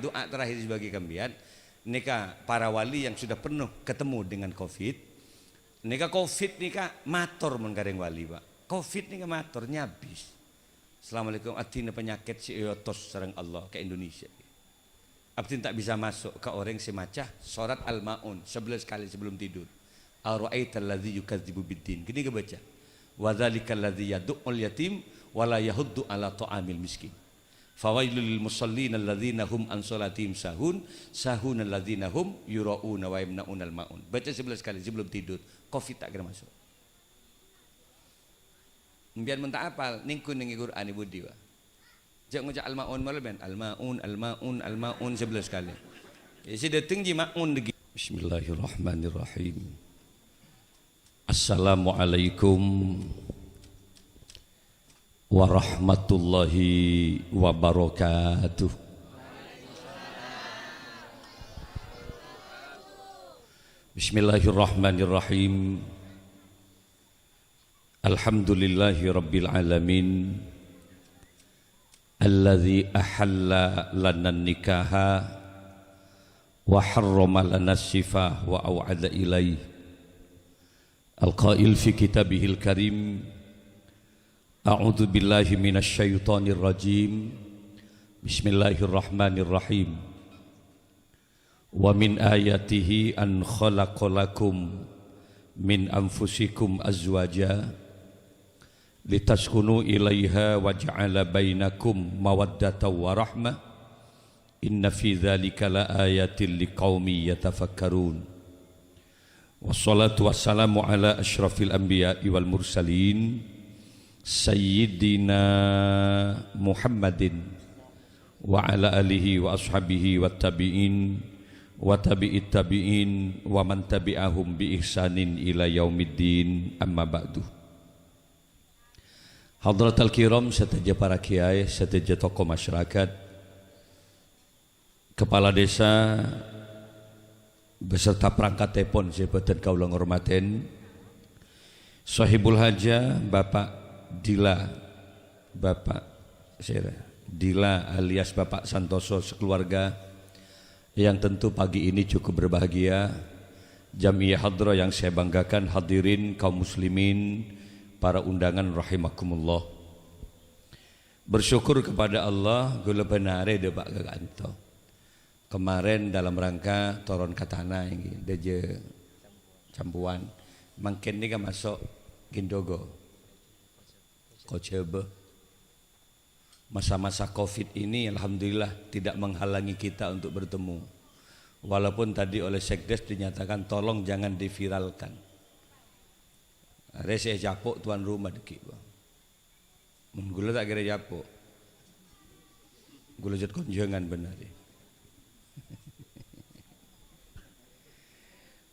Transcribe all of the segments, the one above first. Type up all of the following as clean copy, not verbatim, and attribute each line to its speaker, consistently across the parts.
Speaker 1: doa terakhir sebagai kambian nika para wali yang sudah penuh ketemu dengan Covid. Nika Covid nika matur mun kareng wali, Pak. Covid nika matur nyabis. Assalamualaikum atina penyakit si yotos sareng Allah ke Indonesia. Abdin tak bisa masuk ke orang semacah surat Al-Maun 11 kali sebelum tidur. Ara'aital ladzi yukadzibu biddin. Gini kebaca. Wa dzalikal ladzi yad'ul yatim wa la yahuddu ala ta'amil miskin. Fawailul lil musallin alladzina hum an salatihim sahun alladzina hum yura'una wa yamna'unal maun. Baca 11 kali sebelum tidur. Covid tak kena masuk. Biar mentah apal ningkun ning Quran ibu diwa. Jak ngucap al-maun malah ben al-maun 11 kali. Isi dateng ji maun degi. Bismillahirrahmanirrahim. Assalamualaikum warahmatullahi wabarakatuh. Bismillahirrahmanirrahim. Alhamdulillahi rabbil alamin. Alladzi ahalla lana nikaha wa harrama lana sifah wa au'ada ilaih. Al-qail fi kitabihil karim. A'udzu billahi minasy syaithanir rajim. Bismillahirrahmanirrahim. Wa min ayatihi an khalaqalakum min anfusikum azwaja litaskunu ilaiha wa ja'ala bainakum mawaddatan wa rahmah. Inna fi dzalika laayatin liqaumin yatafakkarun. Wassalatu wassalamu ala asyrafil anbiya'i wal mursalin Sayyidina Muhammadin wa ala alihi wa ashabihi wa tabi'in wa tabi'it tabi'in wa man tabi'ahum bi ihsanin ila yaumiddin, amma ba'du. Hadratal kiram, seteja para kiai, seteja tokoh masyarakat, kepala desa beserta perangkat telepon sebutan kaula ngormaten, sahibul haja Bapak Dila, Bapak Dila alias Bapak Santoso sekeluarga yang tentu pagi ini cukup berbahagia. Jamiah hadra yang saya banggakan, hadirin kaum muslimin, para undangan rahimakumullah. Bersyukur kepada Allah gula benare de Pak Gaganto. Kemarin dalam rangka toron katana ini deje campuan mungkin ini kan masuk Gindogo Kocebe. Masa-masa Covid ini alhamdulillah tidak menghalangi kita untuk bertemu, walaupun tadi oleh Sekdes dinyatakan tolong jangan diviralkan. Rese japuk tuan rumah deki bang menggula tak kira japuk gula jat konjangan benar.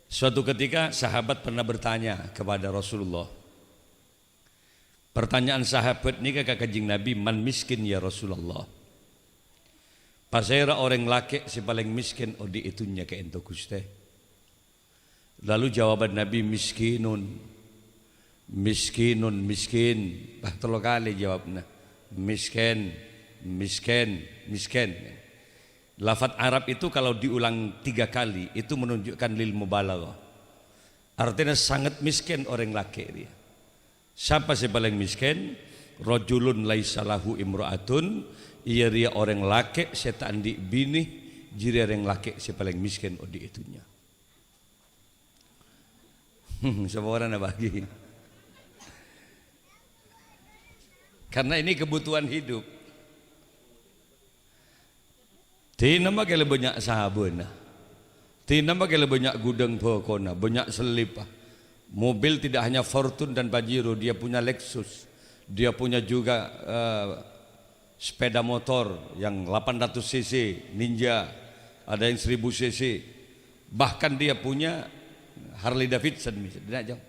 Speaker 1: Suatu ketika sahabat pernah bertanya kepada Rasulullah. Pertanyaan sahabat ini ke Kanjeng Nabi, man miskin ya Rasulullah. Pasaira orang laki si paling miskin odi itunya ke ento Guste. Lalu jawaban Nabi miskin. Bah telo kali jawabnya. Miskin. Lafaz Arab itu kalau diulang 3 kali itu menunjukkan lil mubalaghah. Artinya sangat miskin orang laki dia. Siapa sih paling miskin? Rajulun laisa lahu imra'atun, iya dia orang laki setan di bini, jiri orang laki si paling miskin odi itunya. Semua orang bagi. Karena ini kebutuhan hidup. Tina mah kele banyak sabun, tina mah kele banyak gudang pokona, banyak selip. Mobil tidak hanya Fortune dan Pajero, dia punya Lexus, dia punya juga sepeda motor yang 800 cc Ninja, ada yang 1000 cc, bahkan dia punya Harley Davidson misalnya.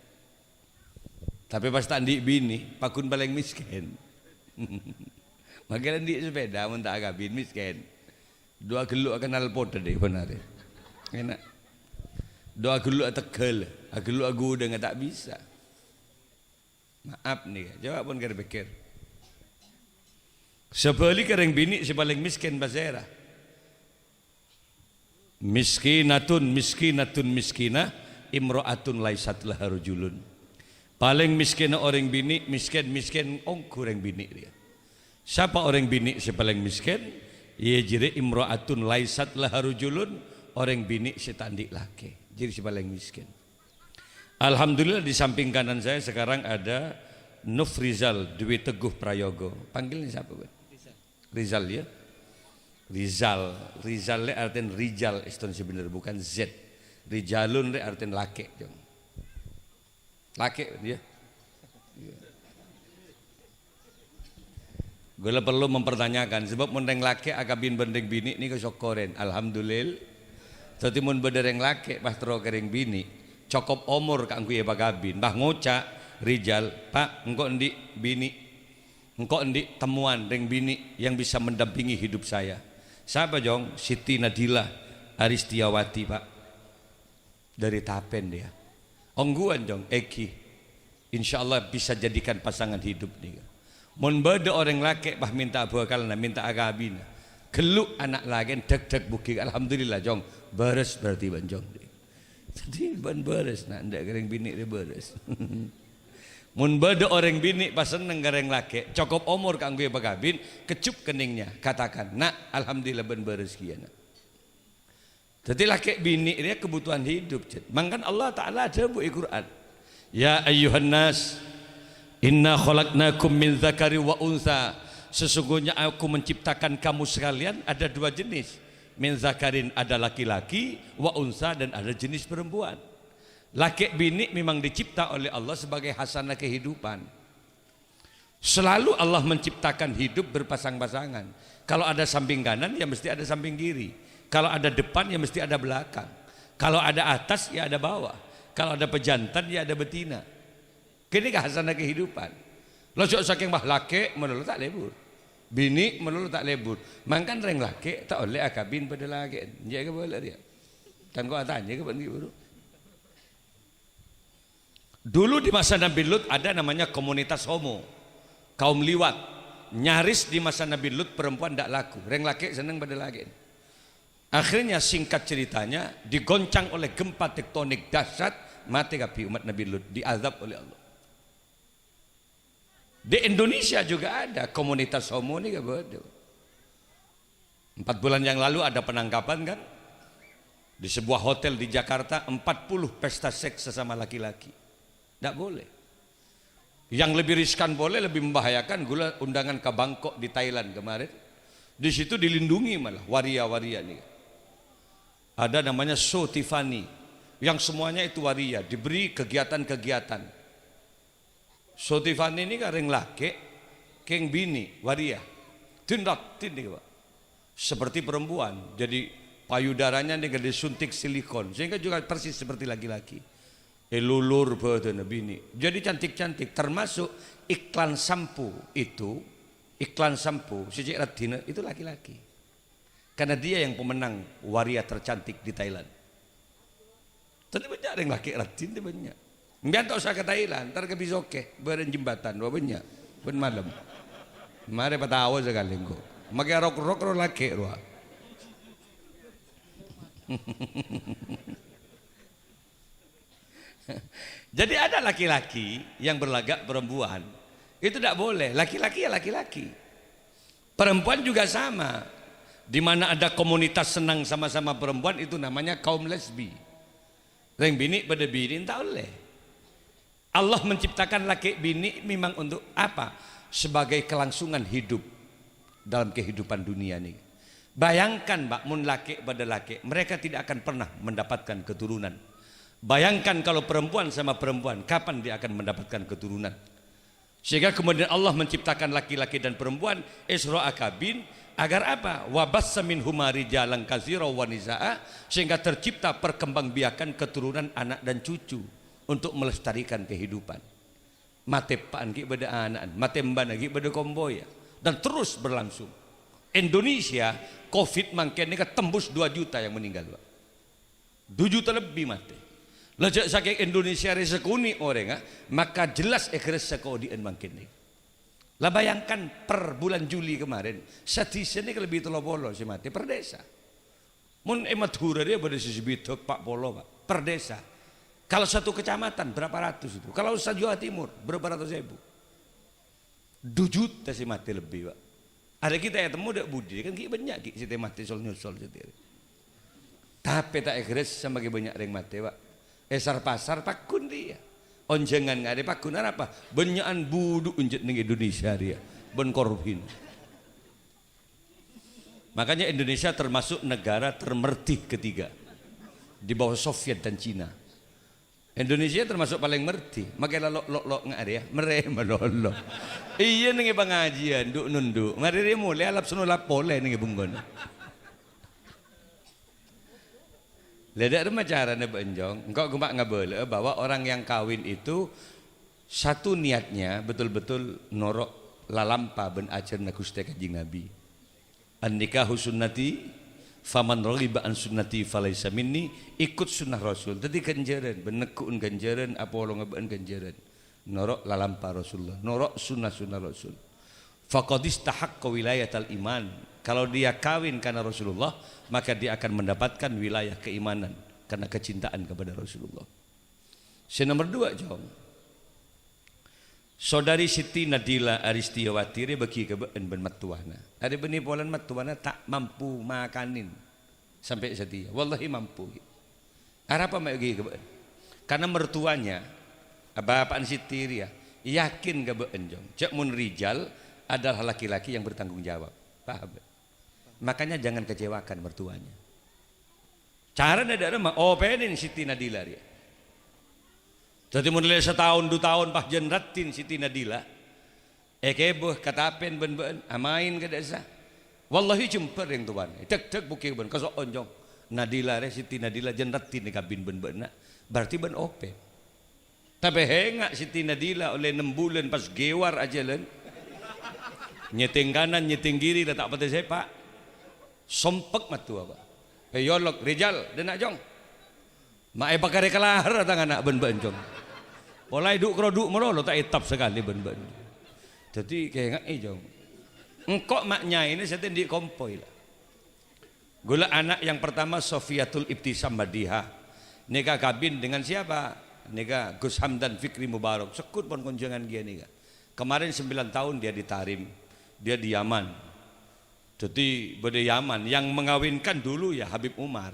Speaker 1: Tapi pas tandi bini, pakun paling miskin. Makanya di sepeda mentah agak miskin. Doa geluk akan alpot deh benar. Enak. Doa geluk Tegal, geluk aku udah nggak tak bisa. Maaf nih, jawab pun kira pikir. Sebalik kering bini si paling miskin basera. Miskinatun miskinah imro'atun laisat laha rajulun. Paling miskin orang bini, miskin orang bini dia. Siapa orang bini si paling miskin? Ia jire imro'atun laisat laha rajulun, orang bini si tandik laki. Jadi si paling miskin. Alhamdulillah di samping kanan saya sekarang ada Nufrizal Dwi Teguh Prayogo. Panggilnya siapa, Bang? Rizal ya. Rizal le artian rijal iston sebenar bukan Z. Rijalun le artian laki. Laki dia. Gue perlu mempertanyakan sebab mendeng laki agabin bendeng bini ini kesokoren. Alhamdulillah. Tadi mun bedereng laki pas tro kering bini cukup umur kanggo ya bagabin. Bah ngoca Rijal, Pak, engkau endi bini. Engkau endi temuan reng bini yang bisa mendampingi hidup saya. Siapa jong? Siti Nadila Aristiawati, Pak. Dari Tapen dia. Ongguan jong, Eki. Insya Allah bisa jadikan pasangan hidup nih. Mun beda orang laki bah minta bakalna, minta agabina. Geluk anak lagi deg buki. Alhamdulillah jong, beres berarti ban jong. Jadi ban beres, nak ndak kering bini dia beres. Mun beda orang bini pas seneng gareng laki, cukup umur kanggo bagabin, kecup keningnya, katakan, "Nak, alhamdulillah ben beres kieu." Jadi laki bini dia kebutuhan hidup. Mangkan Allah Taala ada bu Al-Qur'an. Ya ayyuhan nas, inna khalaqnakum min dzakari wa untha. Sesungguhnya aku menciptakan kamu sekalian ada dua jenis. Min zakarin ada laki-laki, wa untha dan ada jenis perempuan. Laki bini memang dicipta oleh Allah sebagai hasanah kehidupan. Selalu Allah menciptakan hidup berpasang-pasangan. Kalau ada samping kanan ya mesti ada samping kiri. Kalau ada depan ya mesti ada belakang. Kalau ada atas ya ada bawah. Kalau ada pejantan ya ada betina. Kini hasanah kehidupan. Lo saking bah laki menurut tak lebur. Bini menurut tak lebur. Mangkan reng laki tak oleh akabin pada laki. Jaga boleh dia. Kan kau tanya ke bang. Dulu di masa Nabi Lut ada namanya komunitas homo, kaum liwat. Nyaris di masa Nabi Lut perempuan tidak laku, reng laki seneng pada laki. Akhirnya singkat ceritanya digoncang oleh gempa tektonik dahsyat, mati kapi umat Nabi Lut, diazab oleh Allah. Di Indonesia juga ada komunitas homo nih, 4 bulan yang lalu ada penangkapan kan di sebuah hotel di Jakarta, 40 pesta seks sesama laki-laki. Tidak boleh. Yang lebih riskan boleh, lebih membahayakan gula undangan ke Bangkok di Thailand kemarin. Di situ dilindungi malah waria-waria nih. Ada namanya show Tiffany yang semuanya itu waria, diberi kegiatan-kegiatan. Show Tiffany ini kan reng laki, keng bini, waria. Tindak Pak. Seperti perempuan. Jadi payudaranya nih disuntik silikon sehingga juga persis seperti laki-laki. Lulur badan bini. Jadi cantik-cantik, termasuk iklan sampo itu, iklan sampo sejak Radina itu laki-laki. Karena dia yang pemenang waria tercantik di Thailand. Tapi banyak yang laki Radina banyak. Enggak tak usah ke Thailand, ntar ke Bisoke, beren jembatan, banyak, ben malam. Mari patawa sekali engko. Makai rok laki ruah. Jadi ada laki-laki yang berlagak perempuan, itu tidak boleh. Laki-laki ya laki-laki. Perempuan juga sama. Di mana ada komunitas senang sama-sama perempuan itu namanya kaum lesbi. Reng bini pada bini tak boleh. Allah menciptakan laki bini memang untuk apa? Sebagai kelangsungan hidup dalam kehidupan dunia ini. Bayangkan Mbak, mun laki pada laki, mereka tidak akan pernah mendapatkan keturunan. Bayangkan kalau perempuan sama perempuan, kapan dia akan mendapatkan keturunan? Sehingga kemudian Allah menciptakan laki-laki dan perempuan, Isra akabin, agar apa? Wabassa minhuma rijalan katsira wa nisaa, sehingga tercipta perkembangbiakan keturunan anak dan cucu untuk melestarikan kehidupan. Mate paan ki beda anak, mate mbana ki beda komboya, dan terus berlangsung. Indonesia Covid mangken ini tembus 2 juta yang meninggal, Pak. 2 juta lebih mati. Lajak saking Indonesia resekuni orang, maka jelas reseko di mangkin ni. Lah bayangkan per bulan Juli kemarin, statistik ini lebih 30 si mati per desa. Mun Madura dia pada sisi bitok Pak Polo Pak per desa. Kalau satu kecamatan berapa ratus itu? Kalau sa Jawa Timur berapa ratus ribu? 2 juta sih mati lebih Pak. Ada kita yang temu dak budi kan ki banyak ki sih mati sol nyusul setir. Tapi tak egres sama banyak yang mati Pak. Esar pasar pakun dia. Onjengan nggak ada pakun apa? Banyakan buduk unjet ning Indonesia dia. Ben korupin. Makanya Indonesia termasuk negara termertih ketiga di bawah Soviet dan Cina. Indonesia termasuk paling merti, makanya lo nggak ada ya, mereka melolo. Iya nih pengajian, duk nunduk, mari dia mulai alap sunu lapole nih bunggon. Ledak rumah cara nih benjong, engkau gemak nggak boleh bahwa orang yang kawin itu satu niatnya betul-betul norok lalampa ben ajar nakuste kajing Nabi. An-nikahu sunnati faman raghiba an sunnati falaysa minni, ikut sunnah Rasul. Dadi ganjaran benekun ganjaran apa lo ngeben ganjaran. Norok lalampa Rasulullah, norok sunnah-sunnah Rasul. Faqad istahaqqa wilayatal iman. Kalau dia kawin karena Rasulullah, maka dia akan mendapatkan wilayah keimanan karena kecintaan kepada Rasulullah. Nomor 2 jom. Saudari Siti Nadila Aristiyawati dia bagi ke ben matuana. Ada benih polan matuana tak mampu makanin sampai setia. Wallahi mampu. Apa bagi ke ben? Karena mertuanya bapaan Siti dia yakin ke ben jom. Cek mun rijal adalah laki-laki yang bertanggung jawab. Paham? Makanya jangan kecewakan mertuanya. Cara ada mah openin Siti Nadila dia. Jadi mulai setahun 2 tahun Pak Jenratin Siti Nadila keboh katapen ben-ben amain ke desa. Wallahi jemper yang tuan. Tek bukit ben kasok onjong. Nadila re Siti Nadila Jenratin ni kabin ben-ben nak. Berarti ben open. Tapi hengak Siti Nadila oleh 6 bulan pas gewar aja len. Nyeting kanan nyeting kiri dah tak patah sepak. Sompek matu apa. Yolok Rijal dan nak jong. Mak bakar kelahar tangan anak ben-ben jong. Oleh duk kroduk melolo tak etap sekali ben-ben. Jadi kayak ngak jong. Engkok maknya ini saya di kompoi lah. Gula anak yang pertama Sofiatul Ibtisam Madihah. Nikah kabin dengan siapa? Nikah Gus Hamdan Fikri Mubarak. Sekut pun kunjungan dia nikah. Kemarin 9 tahun dia di Tarim. Dia di Yaman. Jadi pada Yaman yang mengawinkan dulu ya Habib Umar.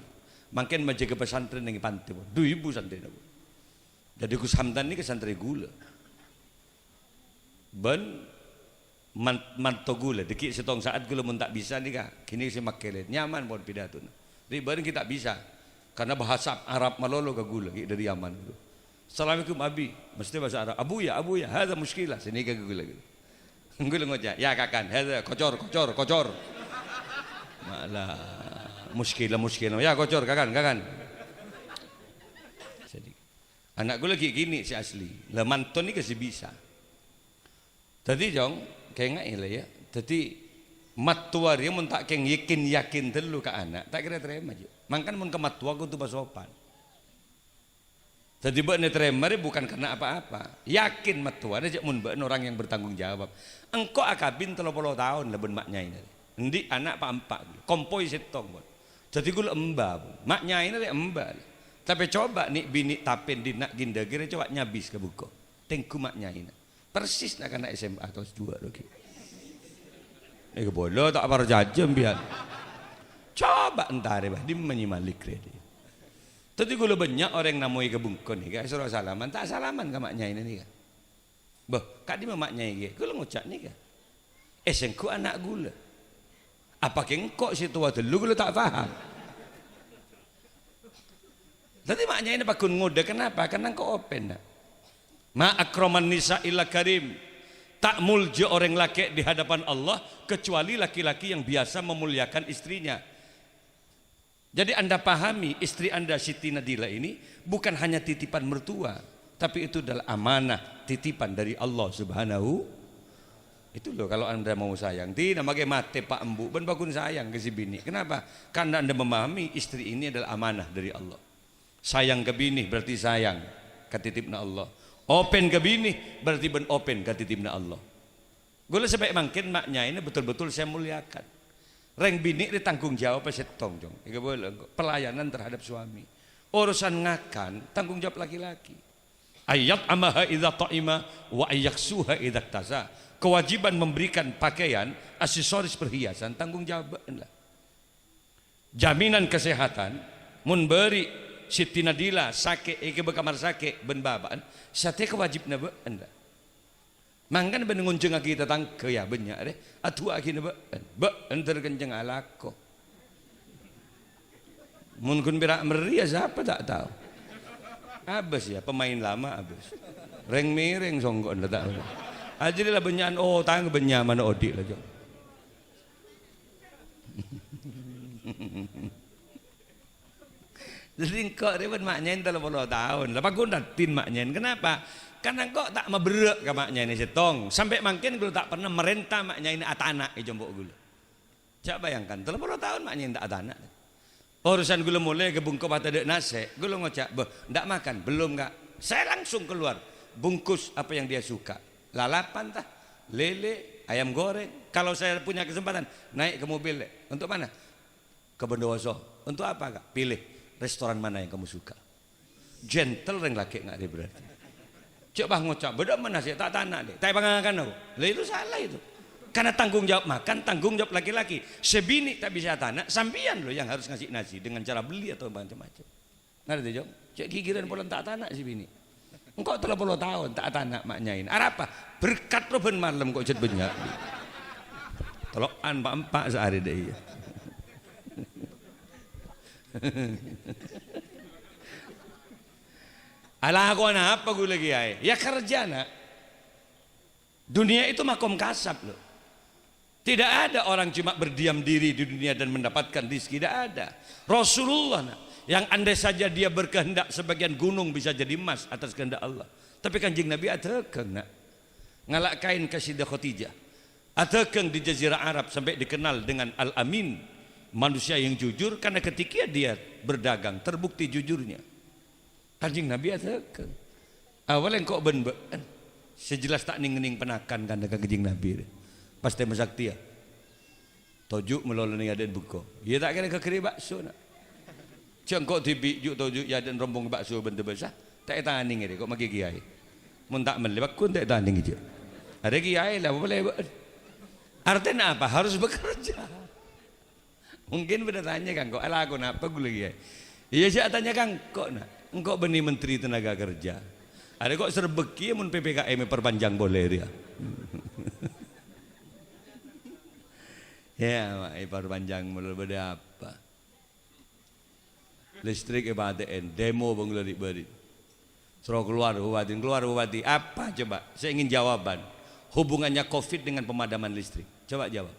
Speaker 1: Makin menjaga pesantren yang pantai. 2000 santri. Jadi Gus Hamdan ini ke santri gula. Ben manto gula. Dikit setong saat gula mun tak bisa nih kak. Kini si makelet nyaman pun pidato. Jadi ben kita bisa karena bahasa Arab malolo ke gula dari Yaman. Assalamualaikum abi, mesti bahasa Arab. Abu ya, hada muskilah sini ke gula. Gula ngocak. Ya kakan, hada kocor. Malah muskilah. Ya kocor kakan. Anak gue lagi gini si asli. Lah manton ni kasih bisa. Tadi jong kayak nggak lah ya. Tadi matua dia mun tak keng yakin dulu ke anak. Tak kira terima aja. Mangkan mun ke matua gue tuh basopan. Tadi buat terima dia bukan karena apa-apa. Yakin matua dia mun buat orang yang bertanggung jawab. Engkau akabin 30 tahun lah ben maknya ini. Endi anak pak kompoi setong. Jadi gue embah. Maknya ini dia embah. Tapi coba nih bini tapen di nak ginda kira coba nyabis ke buku. Tengku maknya ini. Persis nak kena SMA atau S2 lagi. Boleh tak apa jajam biar. Coba entar bah di menyimalik kredit. Tadi gue banyak orang yang namoi ke bungkon nih, guys. Suruh salaman, tak salaman ke maknya ini nih kan. Bah, kak di maknya ini, gue ngucap nih kan. Sengku anak gula. Apa kengkok situ waktu lu tak faham. Tadi maknya ini pakun ngode kenapa? Karena kau open nak. Ma akraman nisa illa karim. Tak mulja orang laki di hadapan Allah kecuali laki-laki yang biasa memuliakan istrinya. Jadi anda pahami istri anda Siti Nadila ini bukan hanya titipan mertua, tapi itu adalah amanah titipan dari Allah Subhanahu. Itu loh kalau anda mau sayang. Tidak pakai mate pak embu, ben bakun sayang ke si bini. Kenapa? Karena anda memahami istri ini adalah amanah dari Allah. Sayang ke bini berarti sayang katitipna Allah. Open ke bini berarti ben open katitipna Allah. Gue sebaik mungkin maknya ini betul-betul saya muliakan. Reng bini di tanggung jawab setong jong. Ika boleh pelayanan terhadap suami. Urusan ngakan tanggung jawab laki-laki. Ayat amaha idza ta'ima wa ayaksuha idza tasa. Kewajiban memberikan pakaian, aksesoris perhiasan tanggung jawab lah. Jaminan kesehatan mun beri Siti Nadila sake ike bekamar sake ben babaan sate kewajibna beun lah. Mangkan ben ngunceng kita tangke ya benya deh atu akina beun terkenceng alako. Mun kun bira meria siapa tak tahu. Abes ya pemain lama abes. Reng miring songgon lah tak. Ajri lah benyaan oh tang benya mana odik lah jong. Jadi kok dia pun maknyain 30 tahun. Lepas gue datin maknyain. Kenapa? Karena kok tak meberek ke maknyain setong. Sampai makin gue tak pernah merentah maknyain atanak jombok gue. Coba bayangkan 30 tahun maknyain tak atanak. Urusan gue mulai ke bungkus bata dek nasi. Gue ngocak, ndak makan, belum enggak. Saya langsung keluar bungkus apa yang dia suka. Lalapan tah, lele, ayam goreng. Kalau saya punya kesempatan naik ke mobil deh. Untuk mana? Ke Bondowoso. Untuk apa kak? Pilih restoran mana yang kamu suka. Gentle reng laki nggak dia berarti. Coba ngocak, beda mana sih tak tanah deh. Tak pangakan aku. Lah itu salah itu. Karena tanggung jawab makan, tanggung jawab laki-laki. Sebini tak bisa tanah, sampian loh yang harus ngasih nasi dengan cara beli atau macam-macam. Ngerti jom? Cek gigiran pola tak tanah si bini. Engkau 30 tahun tak tanah maknyain. Apa? Berkat lo ben malam kok cet banyak. Telokan pak sehari deh. Alah aku apa gue lagi ya kerja nak. Dunia itu makom kasab loh. Tidak ada orang cuma berdiam diri di dunia dan mendapatkan rezeki, tidak ada. Rasulullah nak, yang andai saja dia berkehendak sebagian gunung bisa jadi emas atas kehendak Allah. Tapi kanjeng Nabi atekeng nak ngalak kain ke Sayyidah Khadijah. Atekeng di Jazirah Arab sampai dikenal dengan Al-Amin, manusia yang jujur karena ketika dia berdagang terbukti jujurnya. Kanjeng Nabi atekeng. Awalnya kok ben sejelas tak ning penakan kan kanjeng Nabi. Pasti masakti ya. Tojuk melolong aden buko. Ya tak kira kekeri bakso nak. Cengkok tibi juk tojuk ya dan rombong bakso benda besar. Tak tanding ini kok maki kiai. Mun tak melebak kun tak tanding je. Ada kiai lah boleh. Artinya apa? Harus bekerja. Mungkin benar tanya kan kok ala aku nak apa gue lagi. Iya saya tanya kan kok nak. Engkau benih menteri tenaga kerja. Ada kok serbeki mun PPKM perpanjang boleh dia. Ya, mak perpanjang mulai beda apa? Listrik ibadah demo bangladesh beri. Suruh keluar bupati apa coba? Saya ingin jawaban. Hubungannya COVID dengan pemadaman listrik. Coba jawab.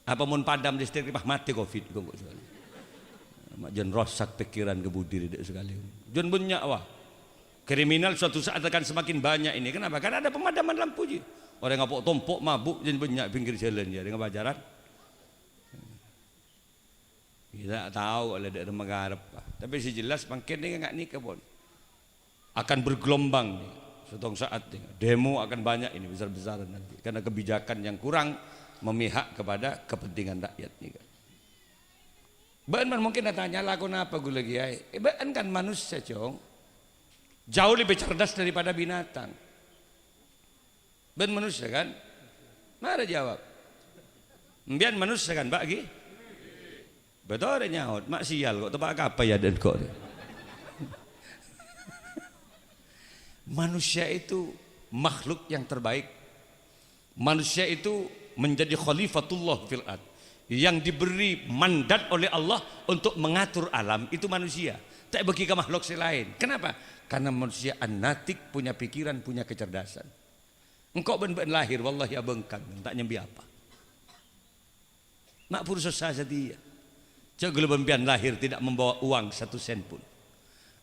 Speaker 1: Apa mun padam listrik mati COVID kok soalnya. Mak jan rosak pikiran kebudi dek sekali. Jan banyak wah. Kriminal suatu saat akan semakin banyak ini. Kenapa? Karena ada pemadaman lampu je. Orang ngapok tompok mabuk jan banyak pinggir jalan ya dengan pacaran. Kita tahu oleh daerah Magarep, tapi si jelas makin dia nggak nikah pun akan bergelombang nih. Suatu saat nih, demo akan banyak ini besar-besaran nanti karena kebijakan yang kurang memihak kepada kepentingan rakyat nih kan. Bahkan mungkin tanya laku apa gue lagi ya? Bahkan kan manusia cong jauh lebih cerdas daripada binatang. Ben manusia kan? Mari jawab. Biar manusia kan bagi. Betul ada nyaut, mak sial kok tempat apa ya dan kok. Manusia itu makhluk yang terbaik. Manusia itu menjadi khalifatullah fil ard. Yang diberi mandat oleh Allah untuk mengatur alam itu manusia. Tak bagi ke makhluk lain. Kenapa? Karena manusia an-natik, punya pikiran, punya kecerdasan. Engkau ben-ben lahir wallahi abengkang, tak nyambi apa. Nak purus saja dia. Coba mbian lahir tidak membawa uang 1 sen pun.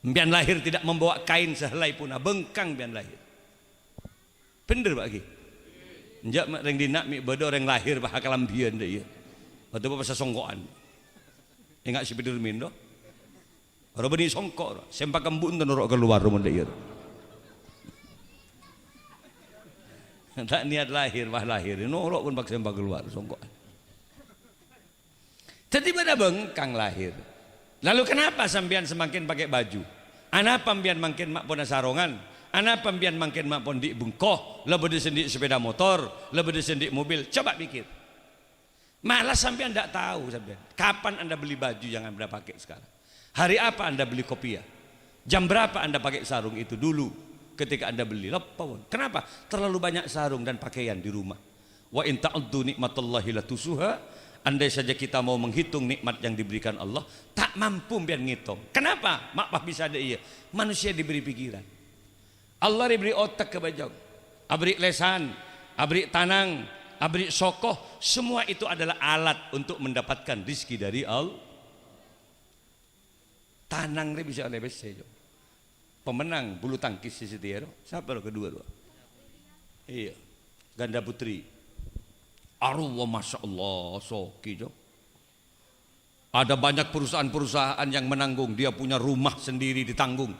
Speaker 1: Mbian lahir tidak membawa kain sehelai pun. Bengkang mbian lahir. Bener bagi. Njak reng dinak mi bodo orang lahir bah kalambian deh ya. Atau apa pasal songkoan. Ingat si Bidirmin doh. Orang beni songkok. Sempak kembun tu norok keluar rumah deh ya. Tak niat lahir bah lahir. Norok pun pak sempak keluar songkoan. Jadi pada bengkang lahir. Lalu kenapa sampean semakin pakai baju? Ana pambian makin mak pona sarongan, ana pambian makin mak pon di bungkoh, lebih disendik sepeda motor, lebih disendik mobil. Coba pikir. Malah sampean tidak tahu sampean. Kapan Anda beli baju yang Anda pakai sekarang? Hari apa Anda beli kopiah? Jam berapa Anda pakai sarung itu dulu ketika Anda beli? Kenapa? Terlalu banyak sarung dan pakaian di rumah. Wa in ta'uddu nikmatallahi latusuha. Andai saja kita mau menghitung nikmat yang diberikan Allah, tak mampu biar ngitung. Kenapa? Mak bisa ada iya. Manusia diberi pikiran. Allah diberi otak ke bajang, abri lesan, abri tanang, abri sokoh. Semua itu adalah alat untuk mendapatkan rizki dari Allah. Tanang bisa oleh besejo. Pemenang bulu tangkis di situ. Siapa kedua? Iya, ganda putri. Arwah Masya Allah, soki jo. Ada banyak perusahaan-perusahaan yang menanggung. Dia punya rumah sendiri ditanggung.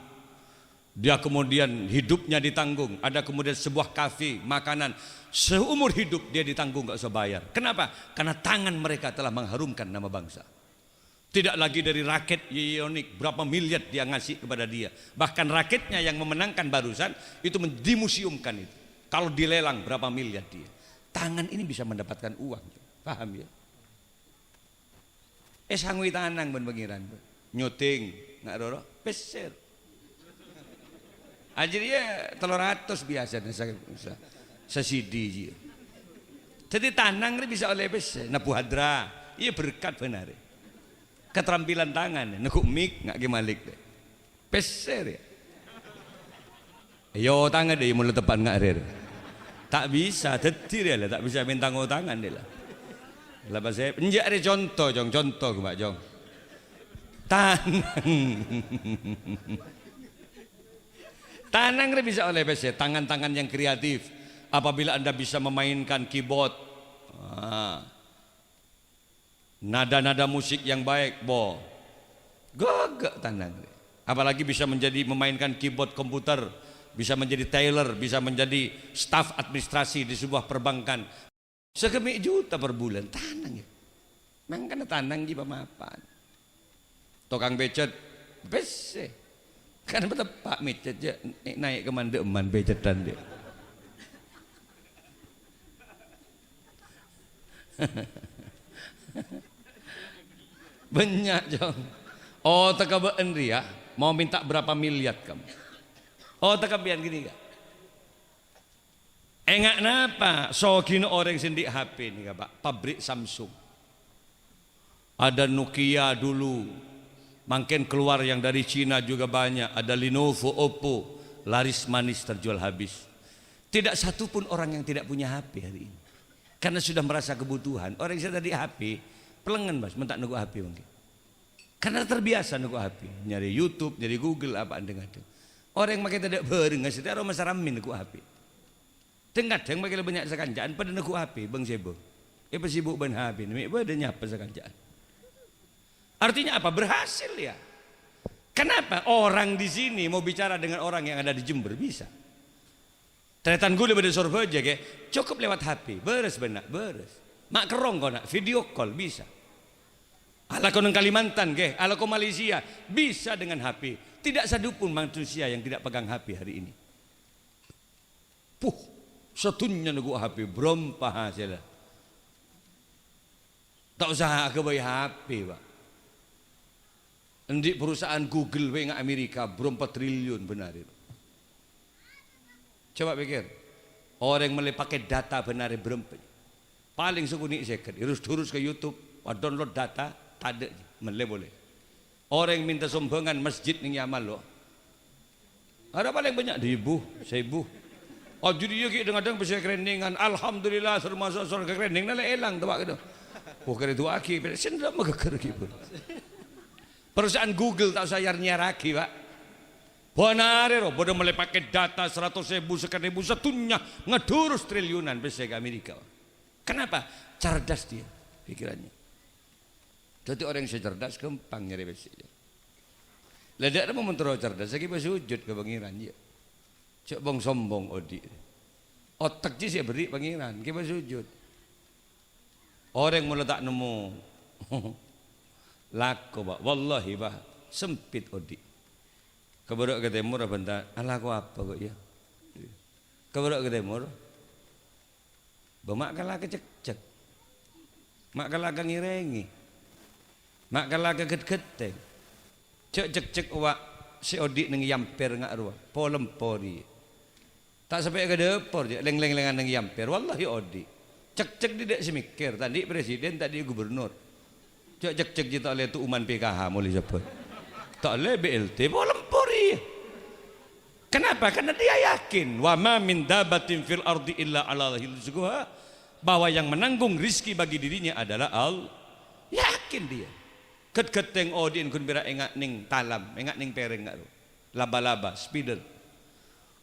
Speaker 1: Dia kemudian hidupnya ditanggung. Ada kemudian sebuah kafe, makanan. Seumur hidup dia ditanggung, gak usah bayar. Kenapa? Karena tangan mereka telah mengharumkan nama bangsa. Tidak lagi dari raket Ionik, berapa miliar dia ngasih kepada dia. Bahkan raketnya yang memenangkan barusan, itu dimuseumkan itu. Kalau dilelang berapa miliar dia. Tangan ini bisa mendapatkan uang, paham ya? Sangui tanang ben pengiran, nyuting, nggak roro, peser. Ajarnya 300 biasa, sesidi je. Jadi tanang ini bisa oleh peser, napu hadra, iya berkat benar. Keterampilan tangan, nekuk mik nggak gemalik deh, peser ya. Yo tangan deh, mulai tepan nggak rer. Tak bisa, detir ya, tak bisa minta ngutangan dia lah. Lepas saya penjak ada contoh Mbak Jong. Tanang bisa oleh PC, tangan-tangan yang kreatif. Apabila Anda bisa memainkan keyboard, nada-nada musik yang baik, gagak tanang. Apalagi bisa memainkan keyboard komputer. Bisa menjadi tailor, bisa menjadi staf administrasi di sebuah perbankan. Sekemik juta per bulan, tanang ya. Memang karena tanang di pemapan. Tukang becet, bese. Karena betul Pak Mecet ya, naik ke mandeman becetan dia. Banyak jong. Oh tekabaan dia, mau minta berapa miliar kamu? Oh tekabian gini gak? Enggak napa? So gini orang sendik HP nih Pak, pabrik Samsung. Ada Nokia dulu, makin keluar yang dari Cina juga banyak. Ada Lenovo, Oppo, laris manis terjual habis. Tidak satu pun orang yang tidak punya HP hari ini. Karena sudah merasa kebutuhan. Orang yang tadi HP, pelengan mas, mentak nunggu HP mungkin. Karena terbiasa nunggu HP, nyari YouTube, nyari Google, apaan dengan itu. Orang yang makin tidak bareng ngasih taruh masa ramin nunggu HP. Tengah yang makin banyak sekanjaan pada nunggu HP, bang sibuk. Apa sibuk ban HP, nih pada nyapa sekanjaan. Artinya apa? Berhasil ya. Kenapa? Orang di sini mau bicara dengan orang yang ada di Jember bisa. Tretan gue lebih survei aja ke, cukup lewat HP, beres benar, beres. Mak kerong kau nak video call bisa. Ala kau neng Kalimantan ke, ala kau Malaysia bisa dengan HP. Tidak satu pun manusia yang tidak pegang HP hari ini. Satunya nunggu HP, berapa hasilnya? Tak usah ke bayi HP pak. Di perusahaan Google yang Amerika berapa triliun benar itu. Coba pikir, orang yang mulai pakai data benar berapa? Paling sekuni second, terus ke YouTube, download data, tak ada, boleh. Orang yang minta sumbangan masjid nih Yamal loh. Ada paling banyak 1.000. Oh jadi dia kadang-kadang bisa kereningan. Alhamdulillah termasuk surga kerening nala elang tuh pak gitu. Bukan itu aki, sendiri mah keker gitu. Perusahaan Google tak sayar nyaraki pak. Bonare roh, bodoh mulai pakai data 100.000 sekian ribu satunya ngedurus triliunan bisa ke Amerika. Kenapa? Cerdas dia pikirannya. Jadi orang yang cerdas gampang nyari besinya. Ledak mau mentero cerdas, lagi bersujud ke pangeran dia. Cek bong sombong odi. Otak je sih beri pangeran, kita bersujud. Orang yang meletak nemu Lako Pak, wallahi Pak, sempit Odi. Keberok ke timur bentar, alah aku apa kok ya? Keberok ke timur, bamak kalah kecek-cek, mak kalah ngirengi, mak kalah keget-geteng, cek-cek wak si Odi neng yamper ngak ruah, polempori, tak sampai ke depor je, leng-lengan neng yamper, wallahi Odi, cek-cek tidak semikir, tadi presiden, tadi gubernur. Cek kita oleh tu uman PKH mulai sebut. Tak oleh BLT polempori. Kenapa? Karena dia yakin wa ma min dabatin fil ardi illa 'ala rizquha, bahwa yang menanggung rizki bagi dirinya adalah Allah. Yakin dia. Ket-keteng odin kun bira engak ning talam, engak ning pereng ngak. Laba-laba, spider.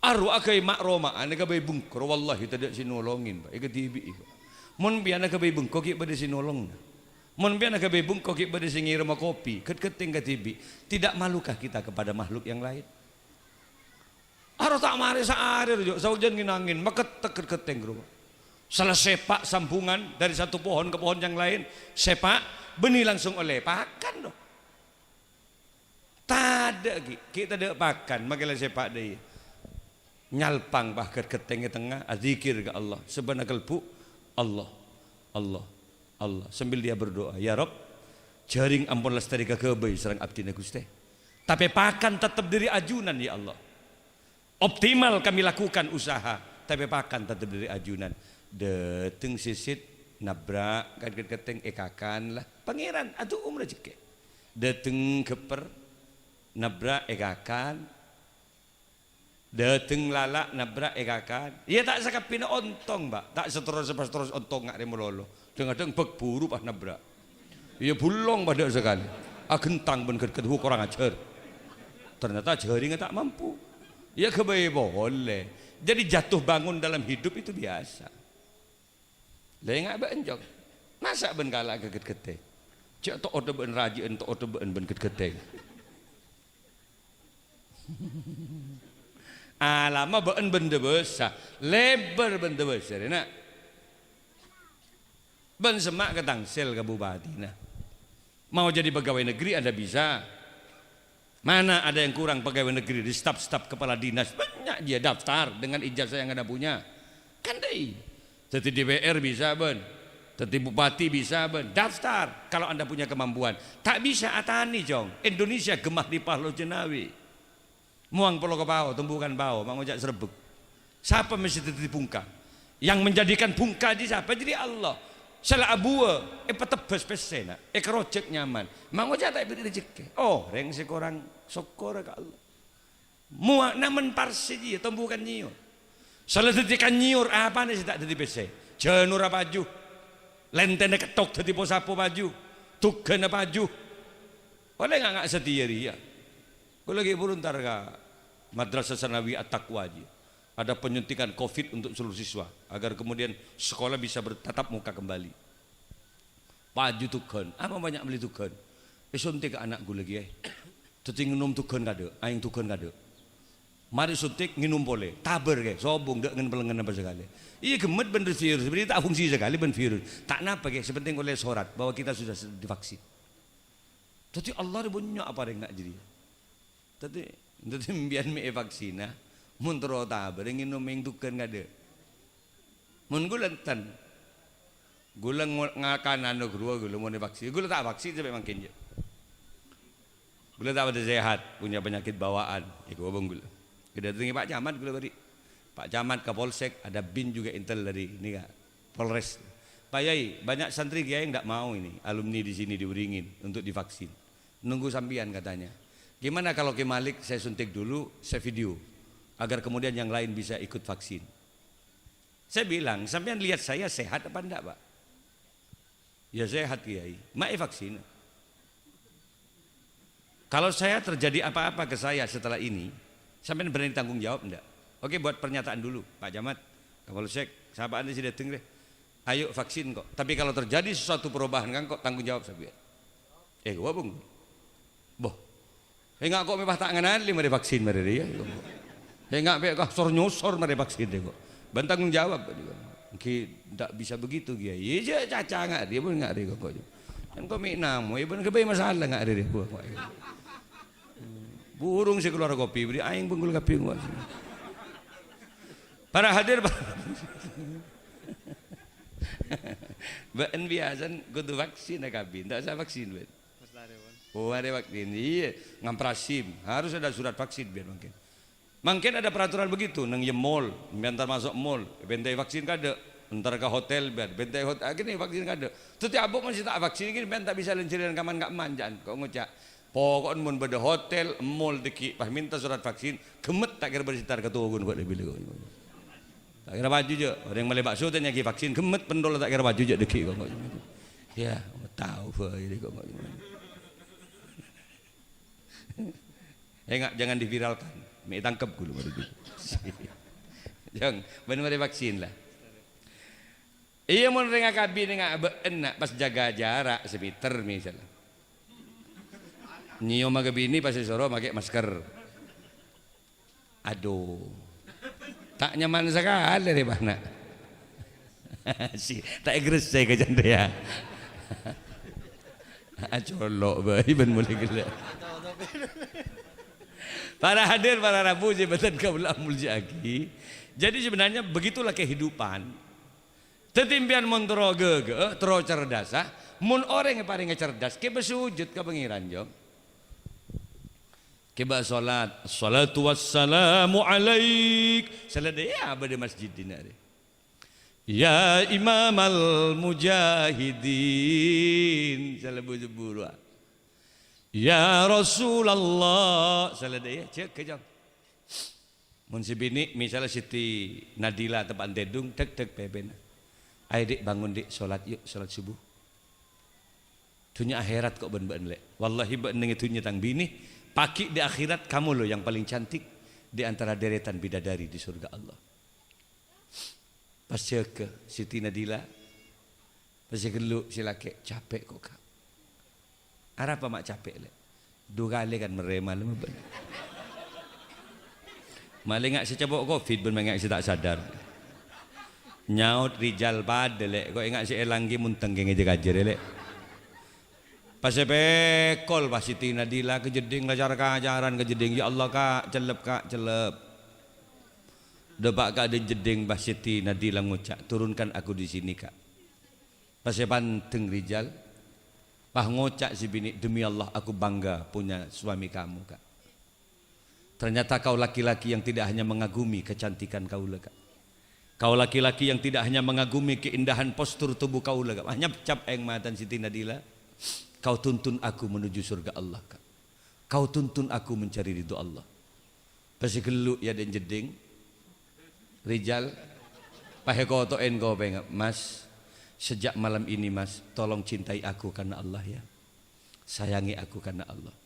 Speaker 1: Aru akai mak Roma, ane ka bay bungkor wallahi tidak sinolongin, Pak. Ika tibi iko. Mun biana ka bay bungkor ki pada sinolong. Mun biana ka bay bungkor ki pada singir sama kopi, ket-keteng ka tibi. Tidak malukah kita kepada makhluk yang lain? Aru tak mari saarir jo, saujan nginangin, maketek ket-keteng rumah. Salah sepak sambungan dari satu pohon ke pohon yang lain, sepak benih langsung oleh pakan dong. Tada kita ada pakan, makilah sepak deh. Nyalpang bahkan ketengah tengah, azikir ke Allah, sebenarnya kalbu Allah, Allah, Allah. Sambil dia berdoa, ya Rob, jaring ampun lestari ke kebay serang abdi Gusti. Tapi pakan tetap dari ajunan ya Allah. Optimal kami lakukan usaha, tapi pakan tetap dari ajunan. Deteng sisit nabrak keteng ekakan lah pangeran atau rezeki. Deteng keper nabrak ekakan, deteng lalak nabrak ekakan. Ia tak sakapina ontong Mbak, tak seterus ontong ngak remololo. Dengadeng bek buru pas nabrak. Ia bulong pada sekali. Agentang ben kethu kurang ajar. Ternyata jaringnya tak mampu. Ia kebayi boleh. Jadi jatuh bangun dalam hidup itu biasa. Lah ngak benjok. Masa ben kalah keget-geteng. Cek tok ode ben rajin tok ode ben keget-geteng. Alama ben besar, lebar ben besar nak. Ben semak ke Tangsel ke bupati nah. Mau jadi pegawai negeri Anda bisa. Mana ada yang kurang pegawai negeri di staf-staf kepala dinas, banyak dia daftar dengan ijazah yang Anda punya. Kan deh. Jadi DPR bisa ben, jadi bupati bisa ben, daftar kalau Anda punya kemampuan. Tak bisa atani jong. Indonesia gemah di Pahlo Jenawi. Muang pulau ke bawah, tumbukan bawah, mau ngajak serbuk. Siapa mesti jadi bungka? Yang menjadikan bungka di siapa? Jadi Allah. Salah abua, petebes pesena, kerojek nyaman. Mau ngajak tak beri rezeki. Oh, reng sekorang sokor ke Allah. Muang namen parsi dia, tumbukan nyiur. Salah detikan nyiur apa nih tak jadi pese? Janur apa baju, lentene ketok jadi posapo baju, tugan apa baju. Boleh nggak setia dia? Gue lagi beruntar ke Madrasah Sanawi At-Taqwa aja. Ada penyuntikan COVID untuk seluruh siswa agar kemudian sekolah bisa bertatap muka kembali. Baju tukan, apa banyak beli tukan? Suntik ke anak gue lagi Teti nginum tukan kade, aing tukan kade. Mari suntik nginum boleh, taber ke, sobong dek ngen pelengan apa sekali. Iya gemet ben virus, sebenarnya tak fungsi sekali ben virus. Tak napa ke, sepenting oleh sorat bahwa kita sudah divaksin. Teti Allah punya apa yang nak jadi. Tadi biar me vaksin mun tero taber nginum ing tukan kade. Mun gulantan. Gulang ngakanan no gua gula mau vaksin. Gula tak vaksin sampai makin je. Gula tak ada sehat, punya penyakit bawaan. Iku abang gula. Kedatangi Pak Camat gula beri. Pak Camat ke Polsek, ada bin juga intel dari ini kak Polres. Pak Yai, banyak santri kiai yang tidak mau ini alumni di sini diuringin untuk divaksin. Nunggu sampian katanya. Gimana kalau Ki Malik saya suntik dulu, saya video agar kemudian yang lain bisa ikut vaksin. Saya bilang, sampean lihat saya sehat apa enggak, Pak? Ya sehat Kiai. Mai vaksin. Kalau saya terjadi apa-apa ke saya setelah ini, sampean berani tanggung jawab enggak? Oke, buat pernyataan dulu, Pak Camat, Kapolsek, sahabat Anda sudah datang deh. Ayo vaksin kok. Tapi kalau terjadi sesuatu perubahan kan kok tanggung jawab sampean. Gua bung. Boh. Enggak kok mepah tak ngenali mari vaksin mari dia. Enggak be kok sor nyosor mari vaksin deh kok. Bantang jawab dia. Ki ndak bisa begitu Kiai. Iya caca enggak dia pun enggak dia kok. Kan kau namu, ibu kebayi masalah nggak ada deh buah. Burung sih keluar kopi, beri aing penggul kopi gua. Para hadir, ben biasa kudu vaksin kabin, tak usah vaksin ben. Oh ada vaksin, iya ngamprasim, harus ada surat vaksin biar mungkin. Mungkin ada peraturan begitu, nang ye mall, bentar masuk mall, bentai vaksin kada, entar ke hotel biar bentai hotel, akhirnya vaksin kada. Tuh abuk masih tak vaksin, gini bentar bisa lencirin kaman nggak manjan, kau ngocak. Pokoknya mun beda hotel, mall deki, pas minta surat vaksin, kemet tak kira bersitar ketua gun buat lebih lego. Tak kira baju je, orang malai bakso tanya lagi vaksin, kemet pendol tak kira baju je deki kau. Ya, tahu ini kau. Jangan diviralkan, me tangkap dulu baru gitu. Jangan, benar vaksin lah. Iya mun renga kabin renga enak pas jaga jarak semeter misalnya. Nyium magabini pas soro pakai masker. Aduh. Tak nyaman sekali deh bana. Si tak egres saya ke janda ya. Colok bae ben mulai gila. Para hadir para rabu jabatan kaula muljaki. Jadi sebenarnya begitulah kehidupan. Tetimpian mun tero gege, tero cerdas, mun orang yang paling cerdas ke bersujud ke pengiran jom. Keba salat, salatu wassalamu alaik. Salat dia apa di masjid ini ada. Ya imam al mujahidin. Salat bujuburu. Ya Rasulullah. Salat dia cek kejam. Mun si bini misalnya Siti Nadila tempat tedung tek pebena. Ayo dik bangun dik salat yuk salat subuh. Dunia akhirat kok ben-ben lek. Wallahi ben ngitunya tang bini. Pagi di akhirat kamu loh yang paling cantik di antara deretan bidadari di surga Allah. Pas ke Siti Nadila, pas geluk silake capek kok kak. Arah apa mak capek le? Dua kali kan merema lama ben. Maling ngak secabok covid ben mengak si tak sadar. Nyaut rijal pada le, kok ingat si elanggi munteng kenge jaga le. Pas pekol pas Siti Nadila kejeding lajar kajaran kejeding ya Allah kak celep depak kak ada jeding pas Siti Nadila ngucap turunkan aku di sini kak pas panteng rijal pas ngucap si bini demi Allah aku bangga punya suami kamu kak ternyata kau laki-laki yang tidak hanya mengagumi kecantikan kau kak kau laki-laki yang tidak hanya mengagumi keindahan postur tubuh kau kak hanya cap eng matan Siti Nadila. Kau tuntun aku menuju surga Allah kak. Kau tuntun aku mencari ridho Allah. Pasti geluk ya dan jeding. Rijal, pahe kotoen kau pengen mas. Sejak malam ini mas, tolong cintai aku karena Allah ya. Sayangi aku karena Allah.